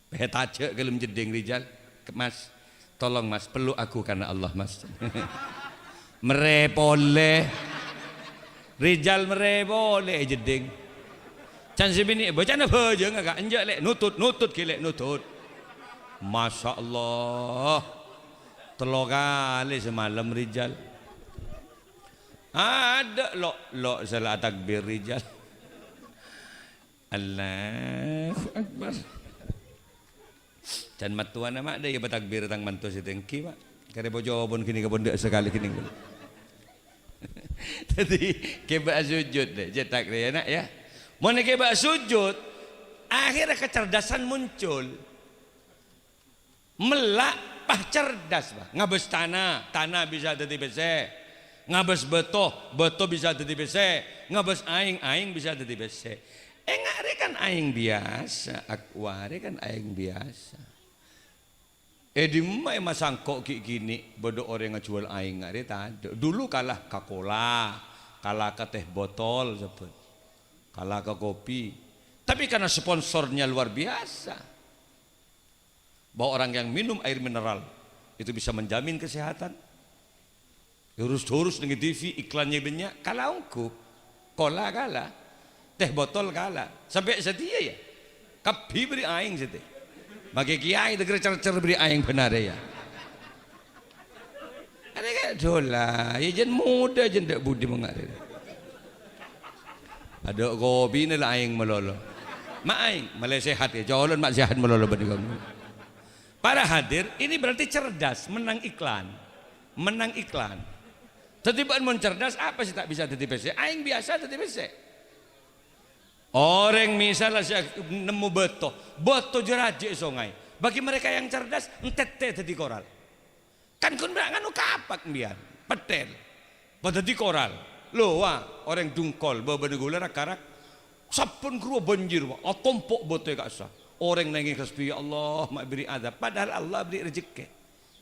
Speaker 1: Pahe tace gelum jeding Rijal, mas, tolong mas peluk aku karena Allah mas. Merepole, Rijal merepole jeding. Can si bini baca apa aja enggak anjak lek nutut kilek nutut. Masya Allah. Telur kali semalam Rijal. Ada lok salat takbir Rijal. Allahu Akbar. Can matuan nama ada ya bertakbir tang mantu si tengki pak. Kare bojo pun kini kebon dek sekali kini. Tadi keba sujud deh cetak dia nak ya. Mun keba sujud, akhirnya kecerdasan muncul. Melak pah cerdas bah. Ngabes tanah bisa jadi bese. Ngabes beto bisa jadi bese. Ngabes aing bisa jadi bese. Ngare kan aing biasa, akware kan aing biasa. Di mai masangkok gini, bodoh orang ngejual aing ngare tadi. Dulu kalah Coca-Cola, kalah ke teh botol sebut. Kalah ke kopi, tapi karena sponsornya luar biasa, bahwa orang yang minum air mineral itu bisa menjamin kesehatan. Urus dengan TV iklannya banyak, kalah ongku, cola kalah, teh botol kalah, sampai setia ya, kapi beri aing setia, bagi kiai negeri cer beri aing benar ya. Ada kayak dola, ya jen muda jen tak budi mengalir. Ada kopi ni lah aing melolo. Mak aing malai sehat ya, jalan mak sehat melolo bani kamu. Para hadir, ini berarti cerdas, menang iklan. Menang iklan. Tetibaan mun cerdas, apa sih tak bisa tadi PC? Aing biasa tadi PC. Orang misalnya saya nemu beto jeraje songai. Bagi mereka yang cerdas, entete tadi koral. Kan kun nganu kapak mbian, petel. Pada di koral. Loh wah, orang dungkol bawa gula karak. Sapun kru banjir wah, tompok boto gak sah. Orang nangis kasbi ya Allah mak beri adab, padahal Allah beri rezeki.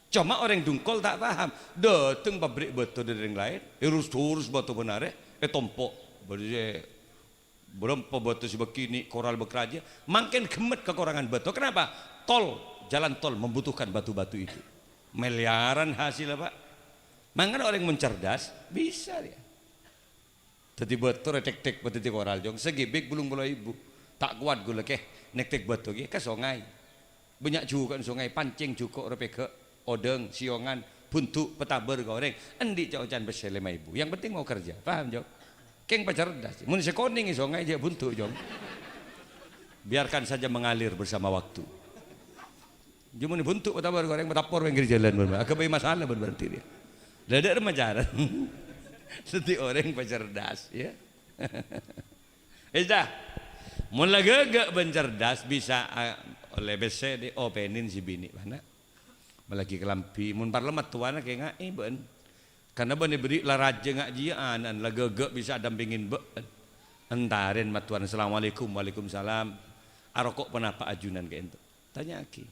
Speaker 1: Cuma orang dungkol tak paham. Datang pabrik boto dari yang lain, urus boto benar tompok. Berapa boto sebegini koral bekerja, makin gemet kekurangan boto. Kenapa? Jalan tol membutuhkan batu-batu itu. Miliaran hasil Pak. Makanya orang mencerdas bisa dia. Tadi boto tek-tek boto di koral jong segibik bulung bola ibu. Tak kuat gue lekeh nek-tek boto ke sungai. Banyak juga sungai pancing cukup repeke odeng siongan buntu petaber goreng. Endi caucan beselema ibu. Yang penting mau kerja. Paham jong? Keng pacerdas. Mun sekoning sungai aja buntu jong. Biarkan saja mengalir bersama waktu. Cuma ni buntu petaber goreng betapor yang jalan benar. Agak banyak masalah berarti dia. Ada remajaran. Seti orang pacerdas ya. Dah. Mula gagak bencerdas bisa oleh bese di openin si bini mana. Malagi kelampi mun parlemen tuana kayak ngai ben. Karena ben diberi laraje ngajian an lagagak bisa dampingin ben. Entarin matuan assalamualaikum waalaikumsalam. Arokok penapa ajunan ke ento. Tanya aki.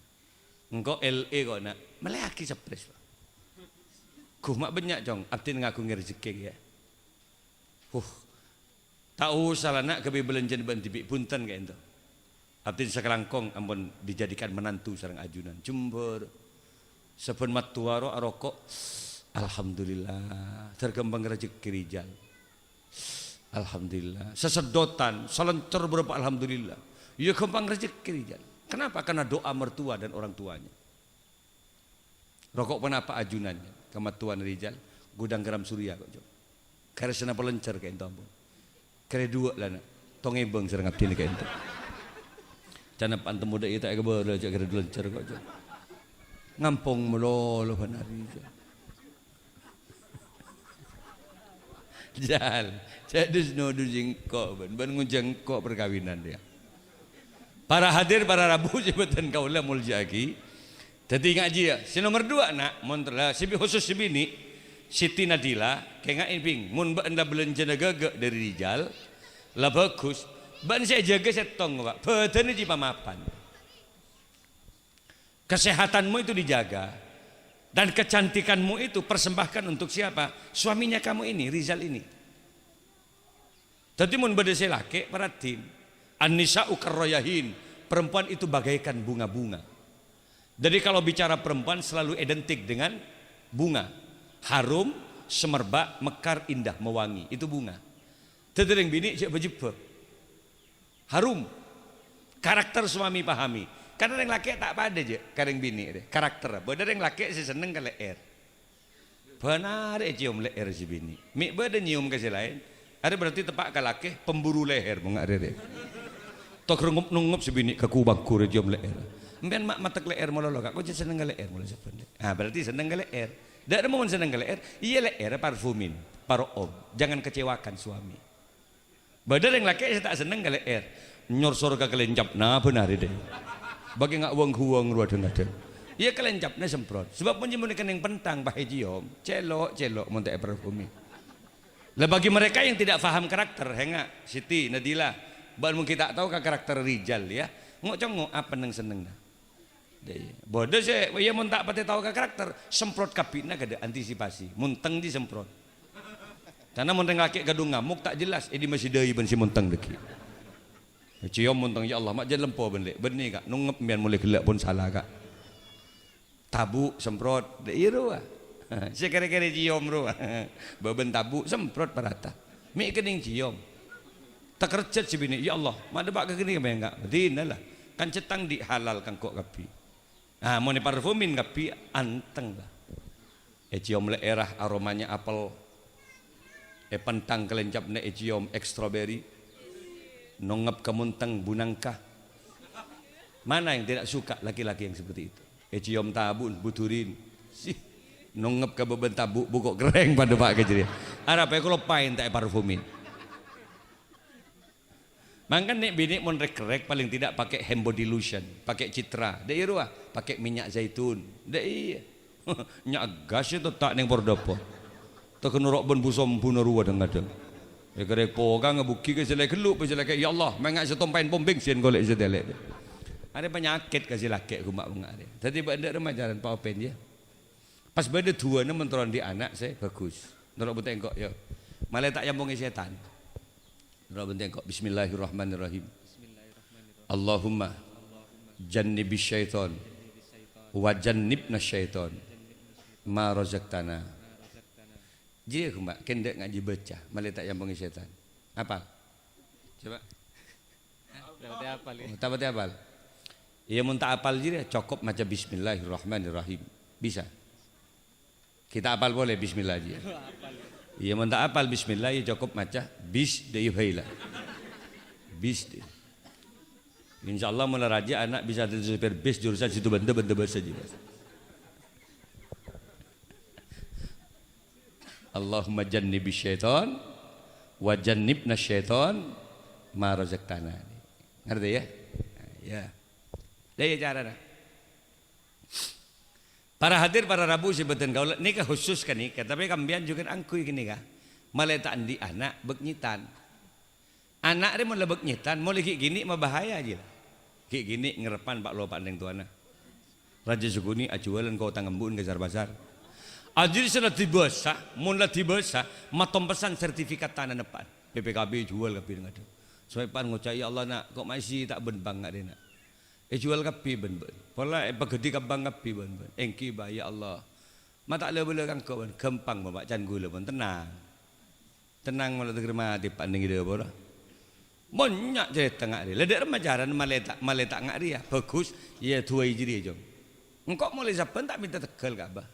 Speaker 1: Engkau LE kok nak. Malai aki surprise. Kuh mak banyak jong, abtin ngaku rezeki ya. Tahu salah nak kebi belenjen ban tibi punten kayak itu. Abtin sakalangkong ampun dijadikan menantu sareng ajunan. Jember. Sepun matuaro arokok. Alhamdulillah terkembang rezeki rijal. Alhamdulillah. Sesedotan, selencer berapa alhamdulillah. Ya kembang rezeki rijal. Kenapa? Karena doa mertua dan orang tuanya. Rokok penapa ajunannya? Kematuan rijal gudang garam surya kok jom kare sena pelencer kayak itu ampun kare dua lah nak tonge beng serang abdi ni kayak itu cana pantem muda itu agak boleh aja kare pelencer kok jom ngampung melolo benar rijal jal jadi snodu jengkok ban ngujengkok perkawinan dia. Para hadir para rabu jabatan kaulah muljaki. Jadi ngaji ya, si nomor 2 nak, monterlah, si khusus si bini, Siti Nadila, kayak nggak imping, mun mbak anda belanja gagak dari Rijal, lah bagus, mbak saya jaga setong pak, badan ini pamapan, kesehatanmu itu dijaga, dan kecantikanmu itu persembahkan untuk siapa? Suaminya kamu ini, Rizal ini. Jadi mun badai laki, paratin, an-nisa'u karroyahin, perempuan itu bagaikan bunga-bunga. Jadi kalau bicara perempuan selalu identik dengan bunga. Harum, semerbak, mekar, indah, mewangi. Itu bunga. Tedering bini siapa jebak. Harum. Karakter suami pahami. Karena yang laki tak pada aja. Kareng bini deh. Karakter. Bener yang laki si seneng ke leher. Benar cium leher si bini. Mik beda nyium ke si lain. Ada berarti tepak ke laki pemburu leher. Bunga ada deh. Tok rengup-nungup si bini ke kubangku cium leher. Mbian mak matek leher mololo kak, kau jadi seneng leher mulai sepenuhnya. Ah berarti seneng leher. Tidak ada mau seneng leher. Iya leher parfumin, parfum. Jangan kecewakan suami. Badar yang laki saya tak seneng leher. Nyorsor ke kelencap, nah benar deh. Bagi ngak uang ruang ada. Iya kelencapnya semprot. Sebab menjemunikan yang pentang bahaya cium, celok montek parfumin. Lah bagi mereka yang tidak faham karakter, henga Siti Nadila, baru kita tahu karakter Rijal ya. Ngok apa neng seneng dah. Bodoh sih, ya mun tak pati tahu ke karakter, semprot kapina kada antisipasi, munteng di semprot. Karena munteng laki gadung ngamuk tak jelas, ini masih dai ben si munteng deki. Cium munteng ya Allah, mak jangan lempo ben benih kak, nungep biar mulai gelak pun salah kak. Tabu semprot, deh iru ah. Saya kira-kira cium ruah, beben tabu semprot parata. Mik kening cium. Tak kerja si bini, ya Allah, mak debak ke kening apa enggak? Dina lah, kan cetang di halal kan kok kapi. Ah, mau ni parfumin kapi anteng lah. Cium leerah aromanya apel. Pentang kelencap ne cium strawberry. nongap kamuntang bunangkah. Mana yang tidak suka laki-laki yang seperti itu? Cium tabun, buturin. Sih, nongap ke beban tabu, bukok gereng pada pak kejadian. Ada apa kalau pain tak parfumin. Mangkan nek bini mon rek paling tidak pakai hand body lotion, pakai citra. Dek iya pakai minyak zaitun. Dek iya. Nyak gas itu tak neng pordopo. Tak kena rok ben busom bunuh ruwa kadang. Ya kerek pogang ngebuki ke selek geluk, selek ya Allah, mengak setompain pom bensin golek sedelek. Ada penyakit kasih laki aku mak mengak dia. Tadi pada remajaran Pak Open ya. Pas pada dua ni mentoran di anak saya bagus. Norok betengkok ya. Malah tak nyambungi setan. Norok betengkok. Bismillahirrahmanirrahim. Allahumma jannibis syaiton wa jannibna syaiton ma razaqtana. Jadi aku mak kendek ngaji baca. Malah tak nyambungi setan. Apa? Coba.
Speaker 2: Dapat apal ya?
Speaker 1: Dapat apal. Ia mun tak apal jadi cukup macam Bismillahirrahmanirrahim. Bisa. Kita apal boleh Bismillah aja. Ia mun tak apal Bismillah ia cukup macam bis de yuhaila. Bis de. Insyaallah mulai raja anak bisa jadi supir bis jurusan situ benda bahasa aja. Allahumma jannibis syaiton wa jannibna syaiton ma razaqtana. Ngerti ya? Ya. Daya cara dah. Para hadir para Rabu sebutan kau nikah khusus kan nikah, tapi kambian juga angkui kini kah. Malah tak andi anak beknyitan. Anak dia mulai beknyitan, mulai kayak gini mah bahaya aja. Kayak gini ngerepan Pak Lo pandeng tuana. Raja Suguni ajualan kau tangembun kejar bazar. Ajir sudah dibasa, mulai dibasa, matom pesan sertifikat tanah depan. PPKB jual kapi dengan tu. Supaya pan ngucap ya Allah nak, kok masih tak benbang ngak dia nak. Jual kapi ben-ben. Pola pagedi kabang kapi ben-ben. Engki ba ya Allah. Mata le bela kang kau ben gempang bapak can gula pun tenang. Tenang malah terima di panding dia bola. Monyak je tengah dia. Ledek remajaran maletak ngak dia. Bagus ya tua hijri jom. Engkau mulai saban tak minta tegal kabah.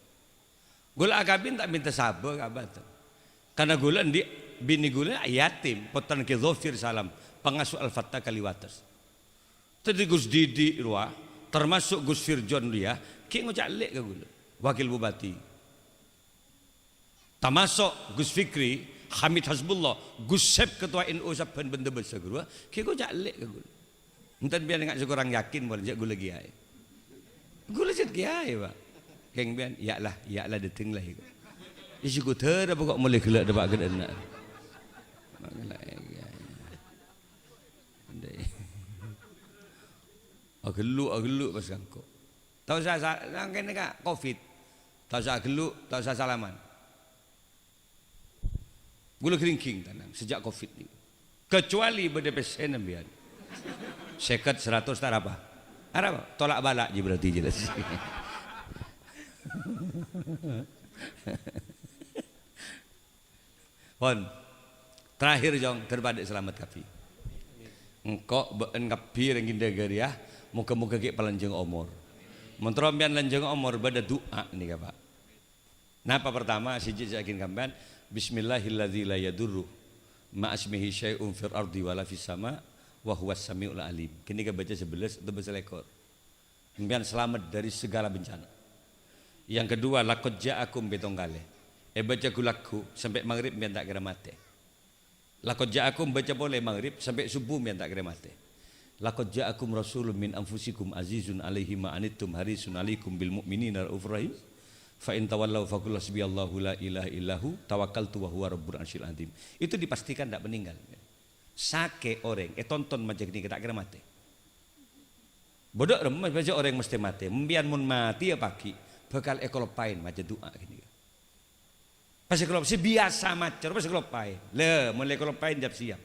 Speaker 1: Gula akabin tak minta sabar kabah. Karena gula di bini gula yatim. Potan ke Zofir Salam. Pengasuh Al-Fattah Kaliwates. Tadi Gus Didi Ruah, termasuk Gus Firjon dia, ki ngocak lek ke gula, wakil bupati. Termasuk Gus Fikri, Hamid Hasbullah, Gus Sep ketua NU saban benda besar gula, ki ngocak lek ke gula. Entan biar ngak sekurang yakin boleh jak gula giai. Gula cet giai pak. Keng biar, ya lah deteng lah itu. Isi kuter apa kok mulai gelak dapat gede nak. Geluk pas kangko. Tahu saya nangken kak Covid. Tahu saya geluk, tahu saya salaman. Gula keringking tanam sejak Covid ini. Kecuali berdepesen ambian. Seket 100 tak apa. Apa? Tolak balak je berarti jelas. Pon. Terakhir jong terbadik selamat kapi. Engkau ben kapi rengin degeriah. Muka-muka ke pelanjang umur. Menterombian lanjang umur pada doa ni Pak. Napa pertama siji yakin kamban bismillahilladzi la yadurru ma asmihi syai'un fil ardi wala fis sama wa huwas samiul alim. Kini ka baca 11 atau bahasa lekor. Kambian selamat dari segala bencana. Yang kedua laqad ja'akum betonggale. Baca gulaku sampai maghrib biar tak kira mati. Laqad ja'akum baca boleh maghrib sampai subuh biar tak kira mati. Laqad ja'akum rasulun min anfusikum azizun alaihi ma anittum harisun alaikum bil mu'minina raufur rahim fa in tawallaw faqul hasbiyallahu la ilaha illahu tawakkaltu wa huwa rabbul arsyil azim. Itu dipastikan tak meninggal. Sake orang tonton macam ni tak kira mati. Bodoh remas baca orang mesti mati. Membian mun mati ya pagi bakal ekolopain macam doa gini. Pas ekolopain si biasa macam pas ekolopain. Le mulai ekolopain jap siap.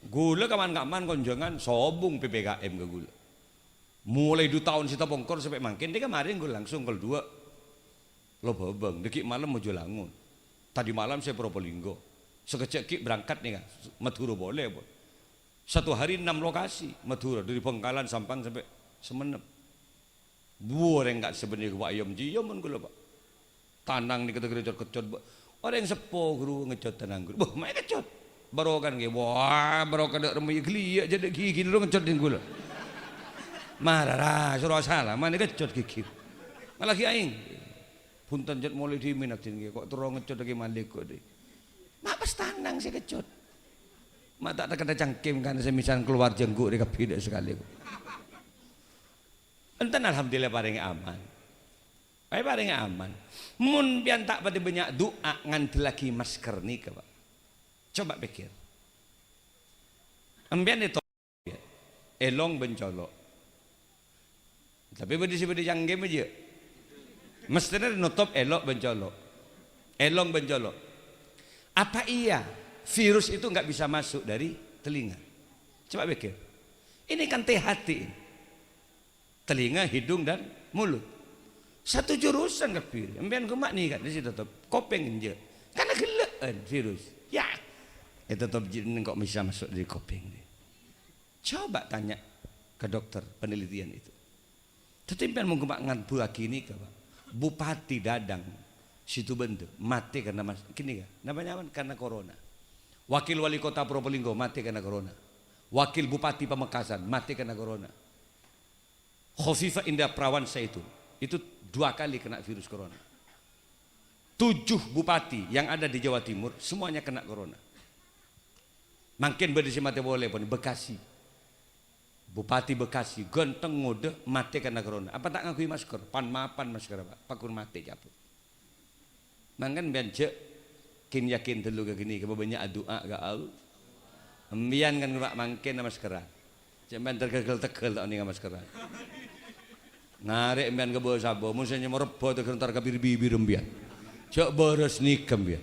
Speaker 1: Gula kaman-kaman konjongan sobung PPKM ke gula. Mulai 2 tahun kita bongkor sampai makin dia kemarin gue langsung kalau 2 lo babang deki malam mau Langun. Tadi malam saya Probolinggo. Sekecil ki berangkat nih kan Madura boleh. 1 hari 6 lokasi Madura dari Bengkalan Sampang sampai Semenep. Dua orang enggak sebenarnya ke ayam jiaman gula Pak. Tanang nih kata kecot. Orang yang sepo guru ngecot tanang guru. Bah, main kecot. barokan ge wah barokan dak remi geli aja dak gigi lu ngecot din gula marah suruh salah mana ngecot gigi malah ki aing punten jet mulai diminatin ge kok terus ngecot lagi malik kok deh mak pas tanang sih ngecot mak tak kena cangkem kan semisal keluar jengguk di kepidak sekali enten alhamdulillah paling aman paling aman mun pian tak pada banyak doa ngandelaki masker nika Pak coba pikir ambian itu elong bencolok tapi bedi janggem aja mestinya nutup elok bencolok elong bencolok apa iya virus itu nggak bisa masuk dari telinga coba pikir ini kan hati telinga hidung dan mulut satu jurusan kepir ambian gemak nih kan di situ tetap kopeng aja karena geleen virus ya itu tetap kok bisa masuk dari kopeng coba tanya ke dokter penelitian itu tetapi mau gemak ngan buah kini ke Bupati Dadang situ bentuk mati karena kini kan namanya apa karena corona wakil wali kota Probolinggo mati karena corona wakil bupati Pamekasan mati karena corona Khofifah Indah Prawansa itu 2 kali kena virus corona 7 bupati yang ada di Jawa Timur semuanya kena corona makin berdisi mati boleh pun Bekasi Bupati Bekasi genteng ngode mati karena corona apa tak ngakui masker pan mapan masker Pak pakun mati caput makan benjek kin yakin dulu ke gini kebanyak doa gak al embian kan Pak makin maskeran cuman tergegel-tegel tak nih maskeran narik embian ke bawah sabo musuhnya merebo tergentar ke bibir embian cok beres nikem ya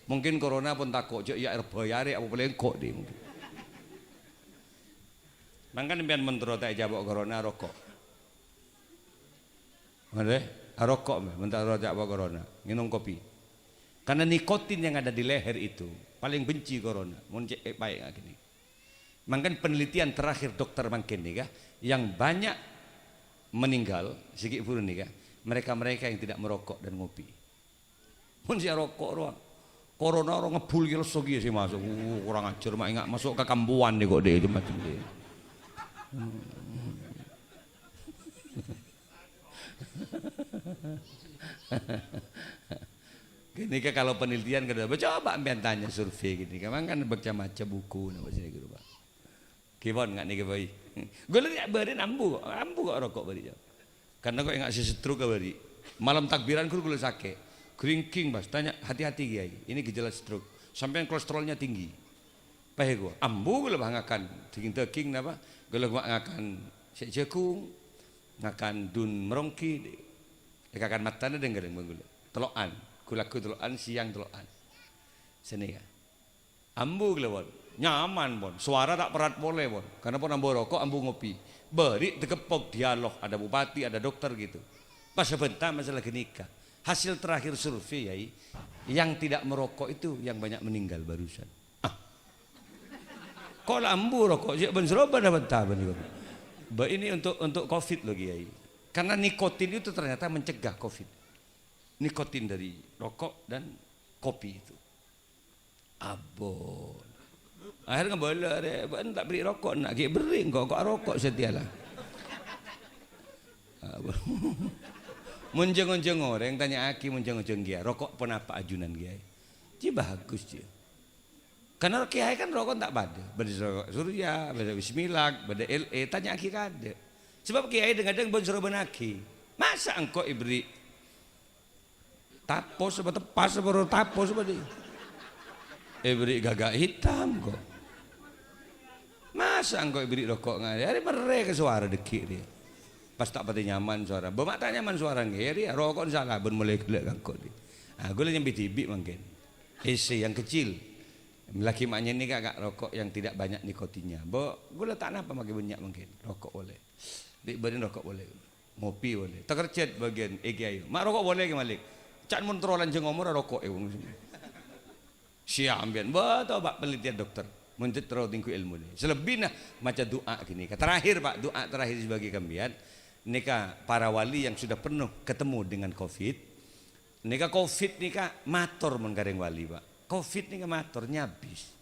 Speaker 1: mungkin corona pun takut cok ya bayari apa boleh kok deh mungkin mangkan embian mentero tak jawab corona rokok ada rokok mentero jawab corona minum kopi karena nikotin yang ada di leher itu paling benci corona mau cek baik gini mangkan penelitian terakhir dokter mangkin nih yang banyak meninggal sikit pun nih mereka yang tidak merokok dan ngopi pun sih rokok doang corona orang ngebul gitu sogi sih masuk kurang ajar mak ingat masuk ke kambuan nih kok deh itu macam dia gini kalau penelitian kedua coba ambil tanya survei gini kan baca buku nama sini gitu Pak kibon nggak nih kebay gue lihat beri ambu kok rokok beri karena kok nggak stroke beri malam takbiran gue sakit kering bas tanya hati-hati Kiai ini gejala stroke sampai kolesterolnya tinggi pahe gue ambu gue lebih ngakan tinggi apa gue lebih ngakan sekung ngakan dun merongki ngakan matanya dengar yang gue teloan kulaku teloan siang teloan sini ya ambu gue lebih nyaman bon suara tak perat boleh bon karena pun ambu rokok ambu ngopi beri tekepok dialog ada bupati ada dokter gitu pas sebentar masalah nikah hasil terakhir survei ya yang tidak merokok itu yang banyak meninggal barusan kok ambu rokok sih ben seroba dapat taban ini untuk covid loh Kiai karena nikotin itu ternyata mencegah covid nikotin dari rokok dan kopi itu abon akhirnya boleh deh, tak beri rokok nak kayak beri kok rokok setialah. Menjeng-jeng orang tanya aki menjeng-jeng dia rokok pun apa ajunan dia, jadi bagus dia. Karena kiai kan rokok tak pada, pada surya, pada bismillah, pada le, tanya aki kada. Sebab kiai kadang bon suruh benaki, masa engkau ibri tapos apa tepas apa tapos apa dia, ibri gagak hitam kok. Masa engkau beri rokok nggak? Hari mereka suara dekik dia. Pas tak pati nyaman suara. Bapak tak nyaman suara nggak? Ya rokok salah. Ben mulai gelak kangkut dia. Ah, gue nyambi tibik mungkin. Isi yang kecil. Laki maknya ini kagak rokok yang tidak banyak nikotinnya. Bo, gue letak apa makin banyak mungkin. Rokok boleh. Di badan rokok boleh. Ngopi boleh. Terkerjat bagian EGI. Mak rokok boleh gimana? Cak montrolan jengomor rokok siap ambian. Betul pak penelitian dokter. Mencet terus tingku ilmu ini. Selebihnya macam doa gini. Terakhir Pak, doa terakhir sebagai kambian. Nika para wali yang sudah penuh ketemu dengan COVID. Nika COVID nika mator menggareng wali Pak. COVID nika mator nyabis.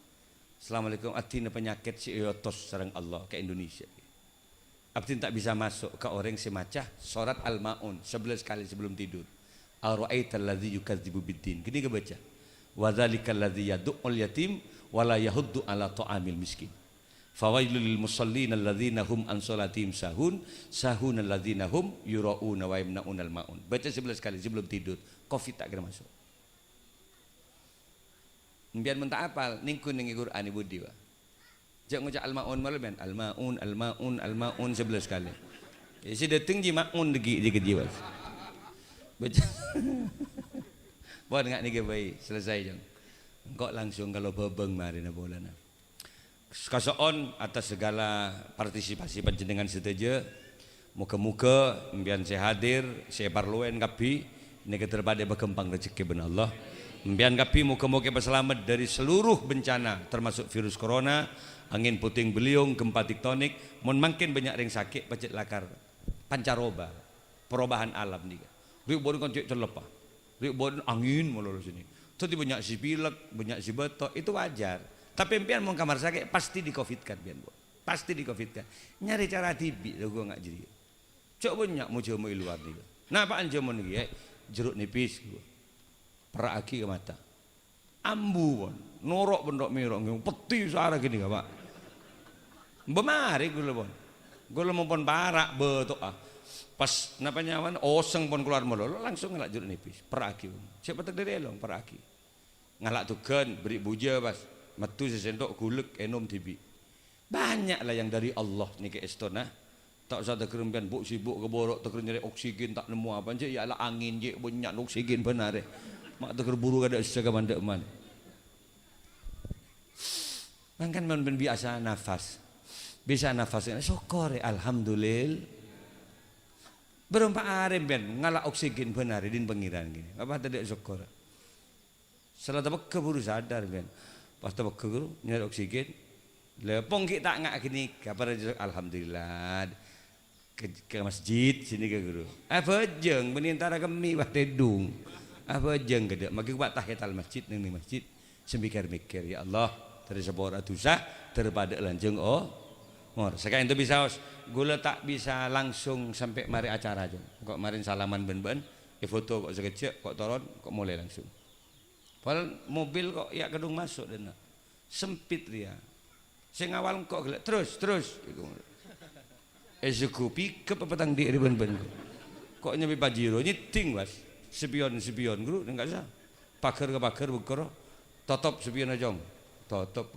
Speaker 1: Assalamualaikum artinya penyakit si iotos sareng Allah ke Indonesia. Abtin tak bisa masuk ke orang semacah surat Al-Maun 11 kali sebelum tidur. Ara'aital ladzi yukadzibu biddin. Gini ke baca. Wa dzalikal ladzi yad'ul yatim wa la yahuddu ala ta'amil miskin. Fawailul lil musallin alladzina hum an salatihim sahun alladzina hum yurauna wa yamnaunal maun. Baca 11 kali sebelum tidur. Covid tak kena masuk. Biar mentak apal ningkun ning Quran ibu di wa. Jak ngucap al-maun malu ben al-maun 11 kali. Isi dateng ji maun degi je jiwa. Baca. Buat ngak ni ke baik selesai jang. Engkau langsung kalau bebeng mari na bola na. Kasoon atas segala partisipasi panjenengan setuju. Muka-muka mbian saya hadir, saya parluen kapi nege terpada berkembang rezeki ben Allah. Mbian kapi muka-muka berselamat dari seluruh bencana termasuk virus corona, angin puting beliung, gempa tektonik, mun makin banyak yang sakit pacet lakar pancaroba, perubahan alam ni. Riuk bodon kan cek terlepas. Riuk bodon angin mulu sini. Tadi banyak si pilek, banyak si betok, itu wajar. Tapi pian mau kamar sakit pasti di covid kan pian bu, pasti di covid kan. Nyari cara tibi, lo gua nggak jadi. Cok banyak mau coba luar nih. Nah apaan coba nih? Jeruk nipis, perak aki ke mata, ambu pun, norok bendok mirok, peti suara gini gak pak? Bemari gue pun, gue mau pun parak betok ah. Pas napanya awan oseng pun keluar mulu, langsung ngelak jeruk nipis, perak aki. Siapa terdiri long perak aki? Ngalak tuken, beri buja pas. Matu sesendok gulek enom tibi. Banyak lah yang dari Allah ni ke Estona. Tak usah terkerempian buk sibuk ke borok terker nyari oksigen tak nemu apa je ialah angin je banyak oksigen benar mak terker buru kada sejaga mandek man. Kan man biasa nafas. Bisa nafas syukur alhamdulillah. Berempat hari ben ngalah oksigen benar din pengiran gini. Apa tadi syukur. Setelah tabak keburu sadar ben. Pas tabak guru nyari oksigen lepong kita ngak gini kabar alhamdulillah ke masjid sini ke guru apa jeng menintara kami wah tedung apa jeng gede magi buat tahiyatul masjid ning masjid semikir-mikir ya Allah dari sebuah dosa daripada lanjeng mor sekarang itu bisa gula tak bisa langsung sampai mari acara aja kok marin salaman ben-ben foto kok sekecil kok turun kok mulai langsung. Padahal mobil kok ya gedung masuk dan sempit dia. Saya ngawal kok gelak terus. Esuku pikep petang di ben-ben. Kok nyampe Pajero nyeting was. Spion guru enggak sah. Pagar ke pagar bukro. Totop spion aja. Totop.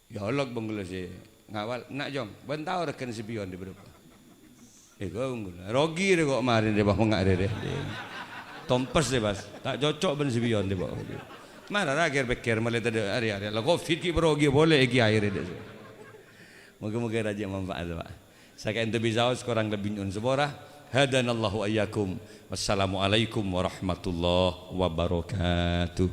Speaker 1: Ya Allah bangula sih ngawal nak jong. Bentau rekan spion di berapa. Kau unggul. Rogi deh kok kemarin deh bah mengak deh. Tompes deh bas, tak cocok ben sibion deh bawah. Mana rakyat bekir malah tadi hari-hari. Lah covid ki berogi boleh iki air deh. Moga-moga raja manfaat pak. Saya ente bisa sekarang lebih nyun seborah. Hadanallahu ayyakum. Wassalamualaikum warahmatullahi wabarakatuh.